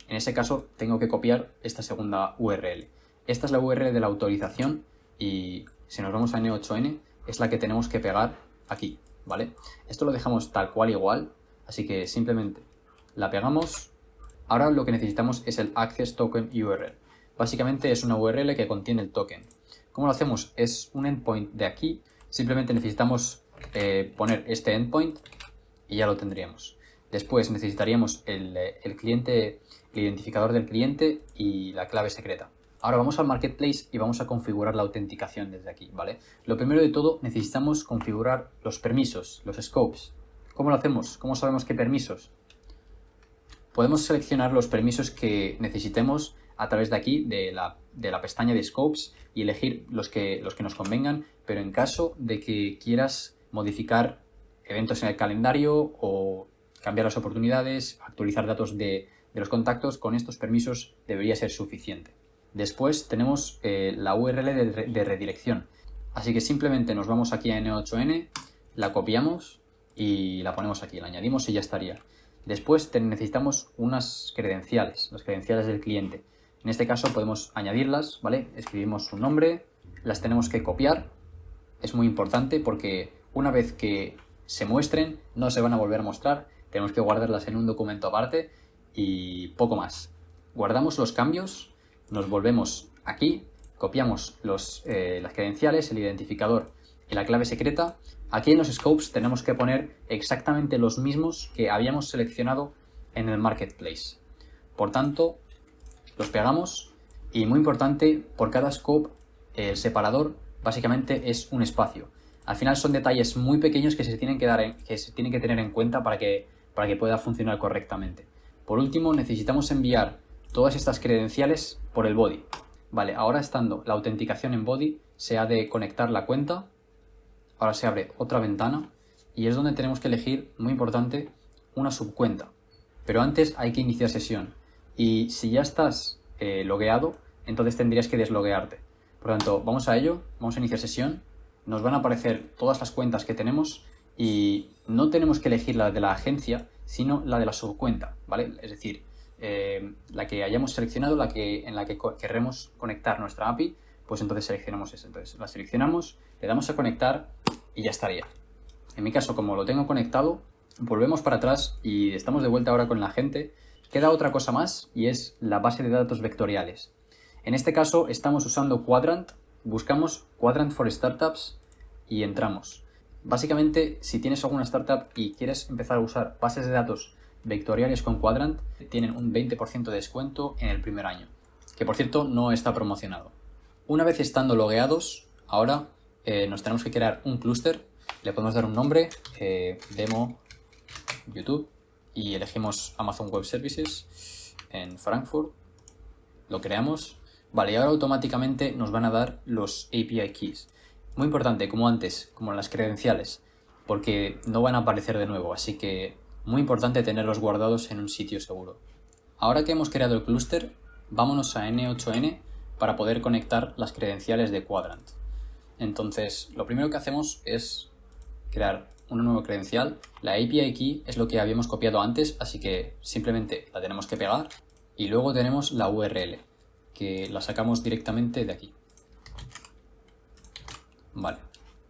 en ese caso tengo que copiar esta segunda URL. Esta es la URL de la autorización y si nos vamos a N8N es la que tenemos que pegar aquí, ¿vale? Esto lo dejamos tal cual igual, así que simplemente la pegamos. Ahora lo que necesitamos es el Access Token URL. Básicamente es una URL que contiene el token. ¿Cómo lo hacemos? Es un endpoint de aquí. Simplemente necesitamos poner este endpoint y ya lo tendríamos. Después necesitaríamos el cliente, el identificador del cliente y la clave secreta. Ahora vamos al Marketplace y vamos a configurar la autenticación desde aquí, ¿vale? Lo primero de todo necesitamos configurar los permisos, los scopes. ¿Cómo lo hacemos? ¿Cómo sabemos qué permisos? Podemos seleccionar los permisos que necesitemos a través de aquí, de la pestaña de Scopes, y elegir los que nos convengan, pero en caso de que quieras modificar eventos en el calendario o cambiar las oportunidades, actualizar datos de los contactos, con estos permisos debería ser suficiente. Después tenemos la URL de redirección, así que simplemente nos vamos aquí a N8N, la copiamos y la ponemos aquí, la añadimos y ya estaría. Después necesitamos unas credenciales, las credenciales del cliente. En este caso podemos añadirlas, ¿vale? Escribimos su nombre, las tenemos que copiar. Es muy importante porque una vez que se muestren no se van a volver a mostrar. Tenemos que guardarlas en un documento aparte y poco más. Guardamos los cambios, nos volvemos aquí, copiamos las credenciales, el identificador y la clave secreta. Aquí en los scopes tenemos que poner exactamente los mismos que habíamos seleccionado en el Marketplace. Por tanto, los pegamos y muy importante, por cada scope el separador básicamente es un espacio. Al final son detalles muy pequeños que se tienen que tener en cuenta para que pueda funcionar correctamente. Por último, necesitamos enviar todas estas credenciales por el body. Vale, ahora estando la autenticación en body, se ha de conectar la cuenta. Ahora se abre otra ventana y es donde tenemos que elegir, muy importante, una subcuenta. Pero antes hay que iniciar sesión y si ya estás logueado, entonces tendrías que desloguearte. Por lo tanto, vamos a ello, vamos a iniciar sesión, nos van a aparecer todas las cuentas que tenemos y no tenemos que elegir la de la agencia, sino la de la subcuenta, ¿vale? Es decir, la que hayamos seleccionado, en la que querremos conectar nuestra API, pues entonces seleccionamos esa. Entonces la seleccionamos, le damos a conectar y ya estaría. En mi caso, como lo tengo conectado, volvemos para atrás y estamos de vuelta ahora con la gente. Queda otra cosa más y es la base de datos vectoriales. En este caso estamos usando Quadrant, buscamos Quadrant for Startups y entramos. Básicamente, si tienes alguna startup y quieres empezar a usar bases de datos vectoriales con Quadrant, tienen un 20% de descuento en el primer año, que por cierto no está promocionado. Una vez estando logueados, ahora nos tenemos que crear un clúster, le podemos dar un nombre, demo YouTube, y elegimos Amazon Web Services en Frankfurt, lo creamos, vale, y ahora automáticamente nos van a dar los API Keys. Muy importante, como antes, como las credenciales, porque no van a aparecer de nuevo, así que muy importante tenerlos guardados en un sitio seguro. Ahora que hemos creado el clúster, vámonos a N8N para poder conectar las credenciales de Quadrant. Entonces, lo primero que hacemos es crear una nueva credencial. La API Key es lo que habíamos copiado antes, así que simplemente la tenemos que pegar. Y luego tenemos la URL, que la sacamos directamente de aquí. Vale,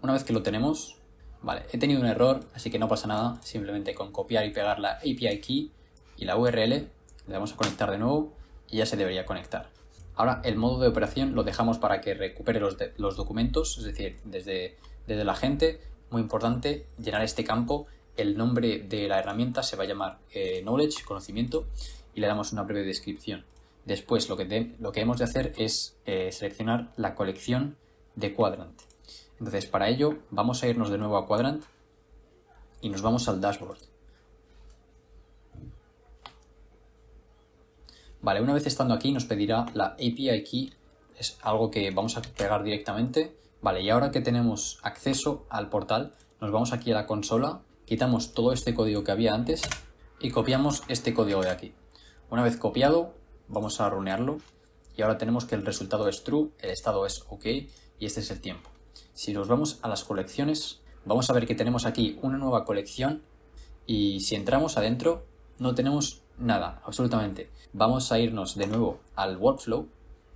una vez que lo tenemos, vale, he tenido un error, así que no pasa nada. Simplemente con copiar y pegar la API Key y la URL, le damos a conectar de nuevo y ya se debería conectar. Ahora el modo de operación lo dejamos para que recupere los documentos, es decir, desde la agente. Muy importante llenar este campo. El nombre de la herramienta se va a llamar Knowledge, conocimiento, y le damos una breve descripción. Después lo que hemos de hacer es seleccionar la colección de Quadrant. Entonces para ello vamos a irnos de nuevo a Quadrant y nos vamos al dashboard. Vale, una vez estando aquí nos pedirá la API Key, es algo que vamos a pegar directamente. Vale, y ahora que tenemos acceso al portal, nos vamos aquí a la consola, quitamos todo este código que había antes y copiamos este código de aquí. Una vez copiado, vamos a runearlo y ahora tenemos que el resultado es true, el estado es OK y este es el tiempo. Si nos vamos a las colecciones, vamos a ver que tenemos aquí una nueva colección y si entramos adentro no tenemos nada, absolutamente. Vamos a irnos de nuevo al workflow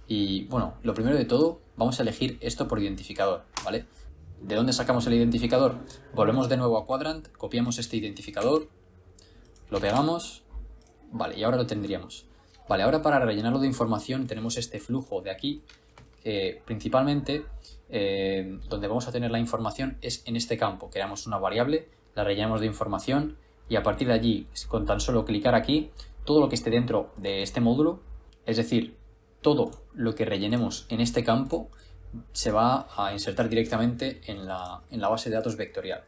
y bueno, lo primero de todo, vamos a elegir esto por identificador, ¿vale? ¿De dónde sacamos el identificador? Volvemos de nuevo a Quadrant, copiamos este identificador, lo pegamos, vale, y ahora lo tendríamos. Vale, ahora para rellenarlo de información tenemos este flujo de aquí, que principalmente donde vamos a tener la información es en este campo. Creamos una variable, la rellenamos de información y a partir de allí, con tan solo clicar aquí, todo lo que esté dentro de este módulo, es decir, todo lo que rellenemos en este campo, se va a insertar directamente en la base de datos vectorial.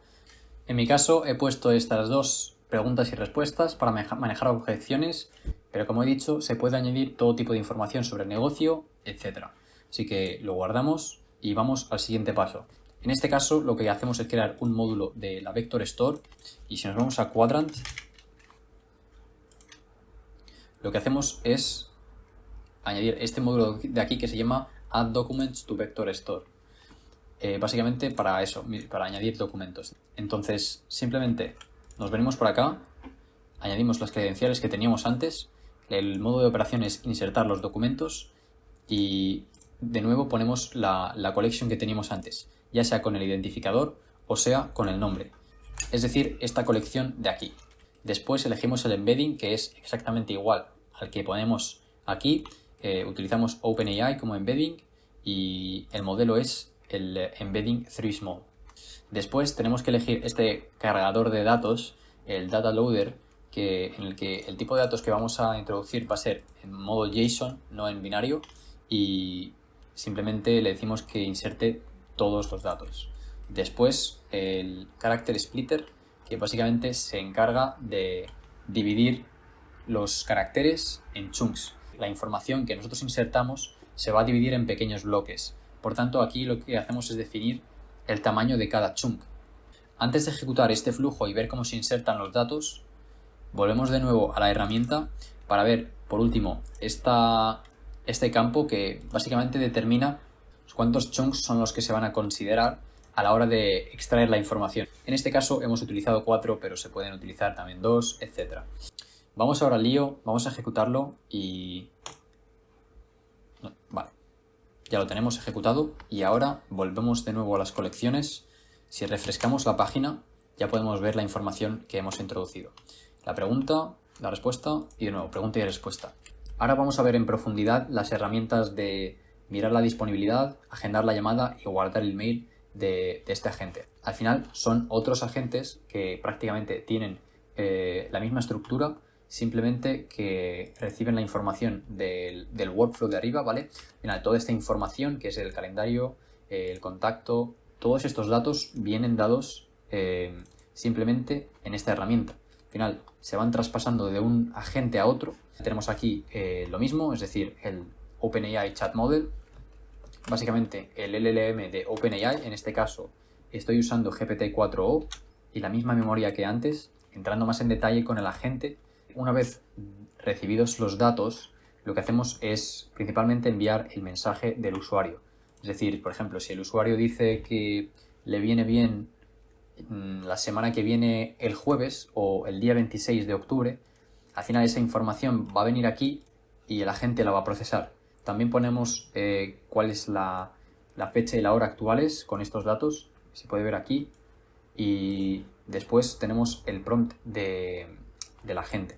En mi caso he puesto estas dos preguntas y respuestas para manejar objeciones, pero como he dicho, se puede añadir todo tipo de información sobre el negocio, etc. Así que lo guardamos y vamos al siguiente paso. En este caso lo que hacemos es crear un módulo de la Vector Store y si nos vamos a Quadrant, lo que hacemos es añadir este módulo de aquí que se llama Add Documents to Vector Store. Básicamente para eso, para añadir documentos. Entonces simplemente nos venimos por acá, añadimos las credenciales que teníamos antes, el modo de operación es insertar los documentos y de nuevo ponemos la collection que teníamos antes, ya sea con el identificador o sea con el nombre, es decir, esta colección de aquí. Después elegimos el embedding que es exactamente igual al que ponemos aquí, utilizamos OpenAI como embedding y el modelo es el embedding 3Small. Después tenemos que elegir este cargador de datos, el data loader, en el que el tipo de datos que vamos a introducir va a ser en modo JSON, no en binario, y simplemente le decimos que inserte todos los datos. Después el character splitter, que básicamente se encarga de dividir los caracteres en chunks. La información que nosotros insertamos se va a dividir en pequeños bloques. Por tanto, aquí lo que hacemos es definir el tamaño de cada chunk. Antes de ejecutar este flujo y ver cómo se insertan los datos, volvemos de nuevo a la herramienta para ver, por último, este campo que básicamente determina cuántos chunks son los que se van a considerar a la hora de extraer la información. En este caso hemos utilizado 4, pero se pueden utilizar también 2, etc. Vamos ahora al lío, vamos a ejecutarlo y... Vale, ya lo tenemos ejecutado y ahora volvemos de nuevo a las colecciones. Si refrescamos la página ya podemos ver la información que hemos introducido. La pregunta, la respuesta y de nuevo pregunta y respuesta. Ahora vamos a ver en profundidad las herramientas de mirar la disponibilidad, agendar la llamada y guardar el mail de este agente. Al final son otros agentes que prácticamente tienen la misma estructura, simplemente que reciben la información del workflow de arriba, ¿vale? Al final toda esta información que es el calendario, el contacto, todos estos datos vienen dados simplemente en esta herramienta. Al final se van traspasando de un agente a otro. Tenemos aquí lo mismo, es decir, el OpenAI Chat Model. Básicamente el LLM de OpenAI, en este caso estoy usando GPT-4o y la misma memoria que antes, entrando más en detalle con el agente. Una vez recibidos los datos, lo que hacemos es principalmente enviar el mensaje del usuario. Es decir, por ejemplo, si el usuario dice que le viene bien la semana que viene el jueves o el día 26 de octubre, al final esa información va a venir aquí y el agente la va a procesar. También ponemos cuál es la fecha y la hora actuales con estos datos, se puede ver aquí, y después tenemos el prompt del agente.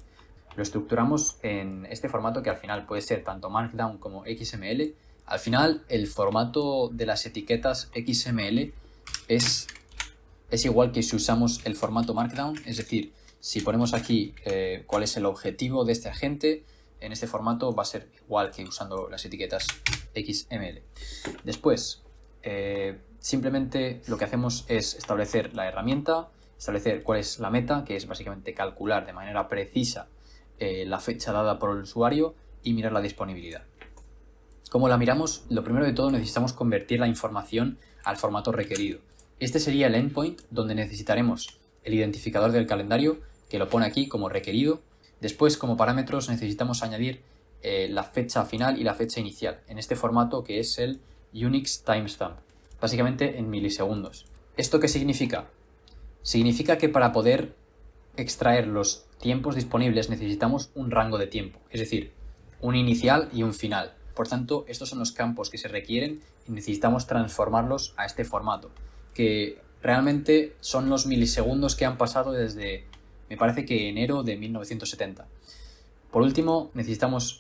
Lo estructuramos en este formato que al final puede ser tanto Markdown como XML. Al final el formato de las etiquetas XML es igual que si usamos el formato Markdown, es decir, si ponemos aquí cuál es el objetivo de este agente, en este formato va a ser igual que usando las etiquetas XML. Después, simplemente lo que hacemos es establecer la herramienta, establecer cuál es la meta, que es básicamente calcular de manera precisa la fecha dada por el usuario y mirar la disponibilidad. ¿Cómo la miramos? Lo primero de todo necesitamos convertir la información al formato requerido. Este sería el endpoint donde necesitaremos el identificador del calendario, que lo pone aquí como requerido. Después, como parámetros, necesitamos añadir la fecha final y la fecha inicial, en este formato que es el Unix timestamp, básicamente en milisegundos. ¿Esto qué significa? Significa que para poder extraer los tiempos disponibles necesitamos un rango de tiempo, es decir, un inicial y un final. Por tanto, estos son los campos que se requieren y necesitamos transformarlos a este formato, que realmente son los milisegundos que han pasado desde, me parece que enero de 1970. Por último, necesitamos,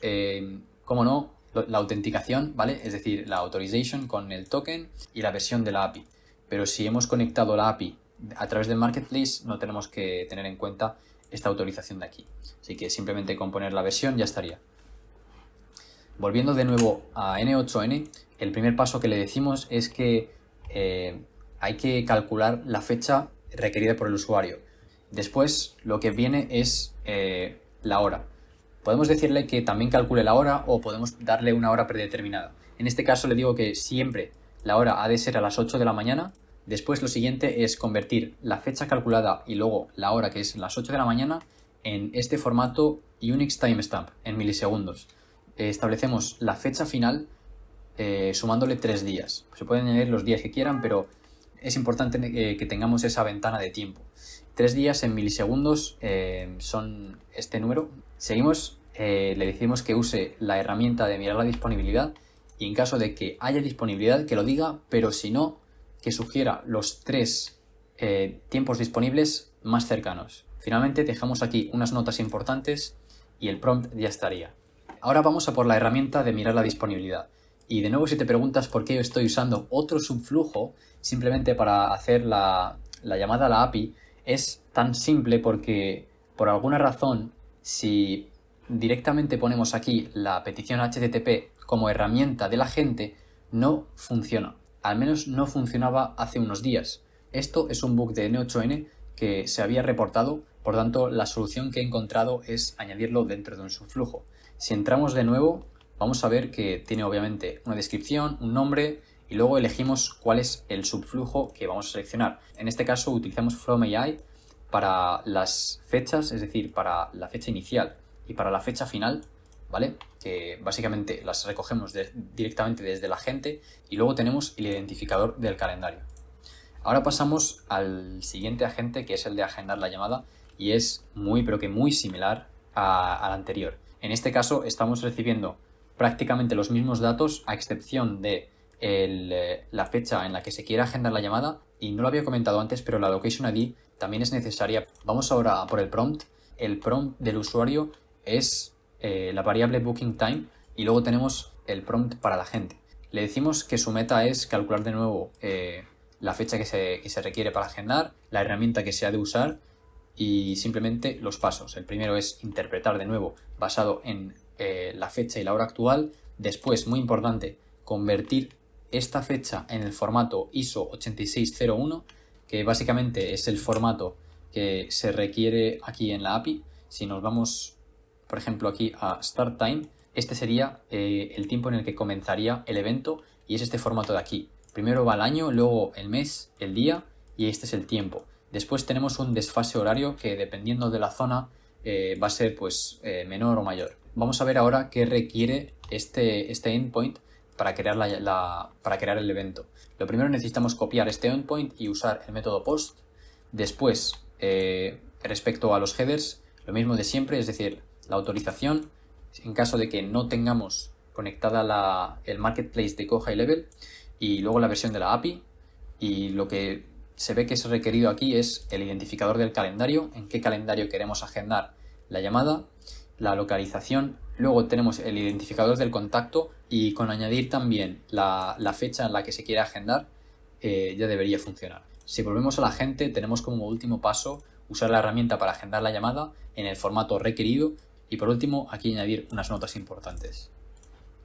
como no, la autenticación, ¿vale? Es decir, la authorization con el token y la versión de la API. Pero si hemos conectado la API a través del marketplace, no tenemos que tener en cuenta esta autorización de aquí. Así que simplemente con poner la versión ya estaría. Volviendo de nuevo a N8N, el primer paso que le decimos es que hay que calcular la fecha requerida por el usuario. Después lo que viene es la hora. Podemos decirle que también calcule la hora o podemos darle una hora predeterminada. En este caso le digo que siempre la hora ha de ser a las 8 de la mañana. Después lo siguiente es convertir la fecha calculada y luego la hora, que es las 8 de la mañana, en este formato Unix timestamp, en milisegundos. Establecemos la fecha final sumándole 3 días. Se pueden añadir los días que quieran, pero es importante que tengamos esa ventana de tiempo. 3 días en milisegundos son este número. Seguimos, le decimos que use la herramienta de mirar la disponibilidad y en caso de que haya disponibilidad que lo diga, pero si no, que sugiera los 3 tiempos disponibles más cercanos. Finalmente dejamos aquí unas notas importantes y el prompt ya estaría. Ahora vamos a por la herramienta de mirar la disponibilidad. Y de nuevo, si te preguntas por qué yo estoy usando otro subflujo simplemente para hacer la llamada a la API, es tan simple porque por alguna razón, si directamente ponemos aquí la petición HTTP como herramienta del agente, no funciona. Al menos no funcionaba hace unos días. Esto es un bug de N8N que se había reportado, por tanto la solución que he encontrado es añadirlo dentro de un subflujo. Si entramos de nuevo, vamos a ver que tiene obviamente una descripción, un nombre y luego elegimos cuál es el subflujo que vamos a seleccionar. En este caso utilizamos FromAI para las fechas, es decir, para la fecha inicial y para la fecha final, ¿vale? Que básicamente las recogemos directamente desde el agente y luego tenemos el identificador del calendario. Ahora pasamos al siguiente agente, que es el de agendar la llamada, y es muy, pero que muy similar al anterior. En este caso estamos recibiendo prácticamente los mismos datos, a excepción de la fecha en la que se quiere agendar la llamada, y no lo había comentado antes, pero la location ID también es necesaria. Vamos ahora a por el prompt. El prompt del usuario es la variable booking time y luego tenemos el prompt para la gente. Le decimos que su meta es calcular de nuevo la fecha que se requiere para agendar, la herramienta que se ha de usar y simplemente los pasos. El primero es interpretar de nuevo basado en la fecha y la hora actual. Después, muy importante, convertir esta fecha en el formato ISO 8601, que básicamente es el formato que se requiere aquí en la API. Si nos vamos, por ejemplo, aquí a Start Time, este sería el tiempo en el que comenzaría el evento y es este formato de aquí. Primero va el año, luego el mes, el día y este es el tiempo. Después tenemos un desfase horario que dependiendo de la zona va a ser pues menor o mayor. Vamos a ver ahora qué requiere este endpoint para crear, para crear el evento. Lo primero necesitamos copiar este endpoint y usar el método post. Después, respecto a los headers, lo mismo de siempre, es decir, la autorización en caso de que no tengamos conectada el marketplace de Go High Level y luego la versión de la API. Y lo que se ve que es requerido aquí es el identificador del calendario, en qué calendario queremos agendar la llamada, la localización, luego tenemos el identificador del contacto y con añadir también la fecha en la que se quiere agendar ya debería funcionar. Si volvemos a la gente, tenemos como último paso usar la herramienta para agendar la llamada en el formato requerido y por último aquí añadir unas notas importantes.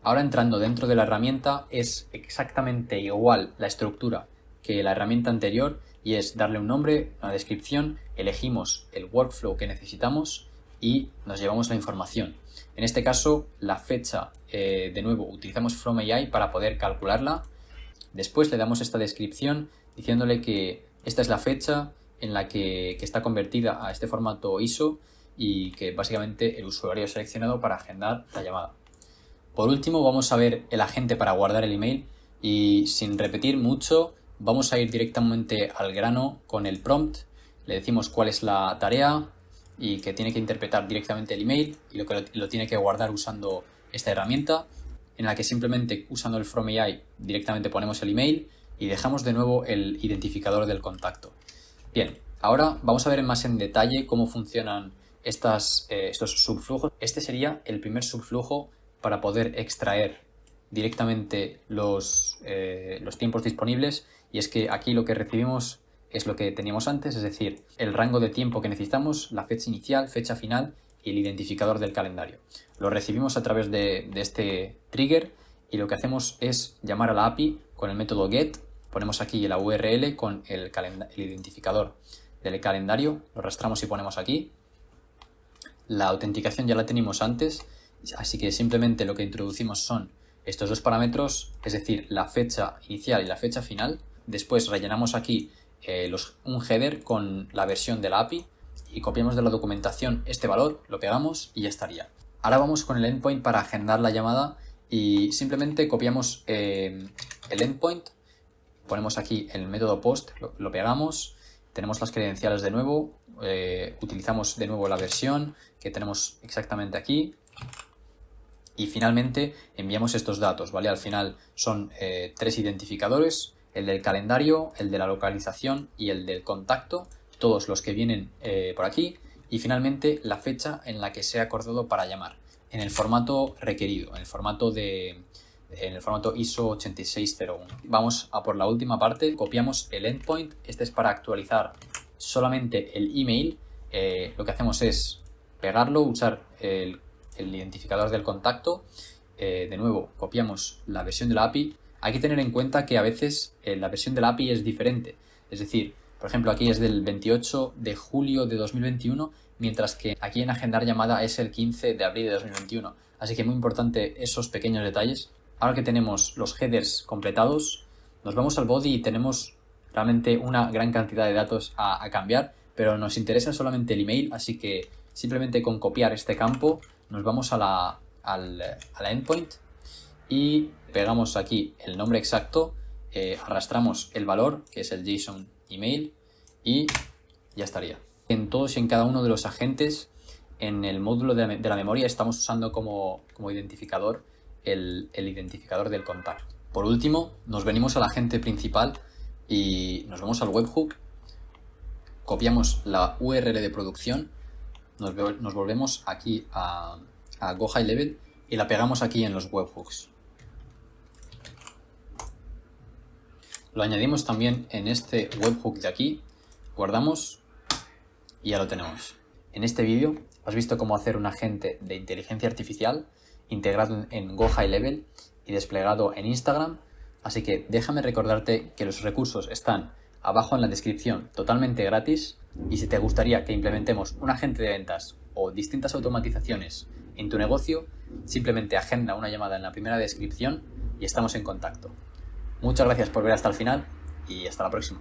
Ahora entrando dentro de la herramienta es exactamente igual la estructura que la herramienta anterior y es darle un nombre, una descripción, elegimos el workflow que necesitamos y nos llevamos la información. En este caso la fecha, de nuevo utilizamos FromAI para poder calcularla. Después le damos esta descripción diciéndole que esta es la fecha en la que está convertida a este formato ISO y que básicamente el usuario ha seleccionado para agendar la llamada. Por último, vamos a ver el agente para guardar el email y sin repetir mucho, vamos a ir directamente al grano con el prompt. Le decimos cuál es la tarea y que tiene que interpretar directamente el email y lo tiene que guardar usando esta herramienta en la que simplemente usando el From AI directamente ponemos el email y dejamos de nuevo el identificador del contacto. Bien, ahora vamos a ver más en detalle cómo funcionan estos subflujos. Este sería el primer subflujo para poder extraer directamente los tiempos disponibles, y es que aquí lo que recibimos es lo que teníamos antes, es decir, el rango de tiempo que necesitamos, la fecha inicial, fecha final y el identificador del calendario. Lo recibimos a través de este trigger y lo que hacemos es llamar a la API con el método get. Ponemos aquí la URL con el identificador del calendario, lo arrastramos y ponemos aquí. La autenticación ya la teníamos antes, así que simplemente lo que introducimos son estos dos parámetros, es decir, la fecha inicial y la fecha final. Después rellenamos aquí un header con la versión de la API y copiamos de la documentación este valor, lo pegamos y ya estaría. Ahora vamos con el endpoint para agendar la llamada y simplemente copiamos el endpoint, ponemos aquí el método post, lo pegamos, tenemos las credenciales de nuevo, utilizamos de nuevo la versión que tenemos exactamente aquí y finalmente enviamos estos datos, ¿vale? Al final son 3 identificadores, el del calendario, el de la localización y el del contacto, todos los que vienen por aquí, y finalmente la fecha en la que se ha acordado para llamar, en el formato requerido, en el formato ISO 8601. Vamos a por la última parte, copiamos el endpoint, este es para actualizar solamente el email, lo que hacemos es pegarlo, usar el identificador del contacto, de nuevo copiamos la versión de la API. Hay que tener en cuenta que a veces la versión de la API es diferente, es decir, por ejemplo aquí es del 28 de julio de 2021, mientras que aquí en agendar llamada es el 15 de abril de 2021, así que muy importante esos pequeños detalles. Ahora que tenemos los headers completados, nos vamos al body y tenemos realmente una gran cantidad de datos a cambiar, pero nos interesa solamente el email, así que simplemente con copiar este campo nos vamos a la endpoint y pegamos aquí el nombre exacto, arrastramos el valor, que es el JSON email, y ya estaría. En todos y en cada uno de los agentes, en el módulo de la memoria, estamos usando como identificador el identificador del contacto. Por último, nos venimos al agente principal y nos vamos al webhook, copiamos la URL de producción, nos volvemos aquí a Go High Level y la pegamos aquí en los webhooks. Lo añadimos también en este webhook de aquí, guardamos y ya lo tenemos. En este vídeo has visto cómo hacer un agente de inteligencia artificial integrado en Go High Level y desplegado en Instagram, así que déjame recordarte que los recursos están abajo en la descripción totalmente gratis, y si te gustaría que implementemos un agente de ventas o distintas automatizaciones en tu negocio, simplemente agenda una llamada en la primera descripción y estamos en contacto. Muchas gracias por ver hasta el final y hasta la próxima.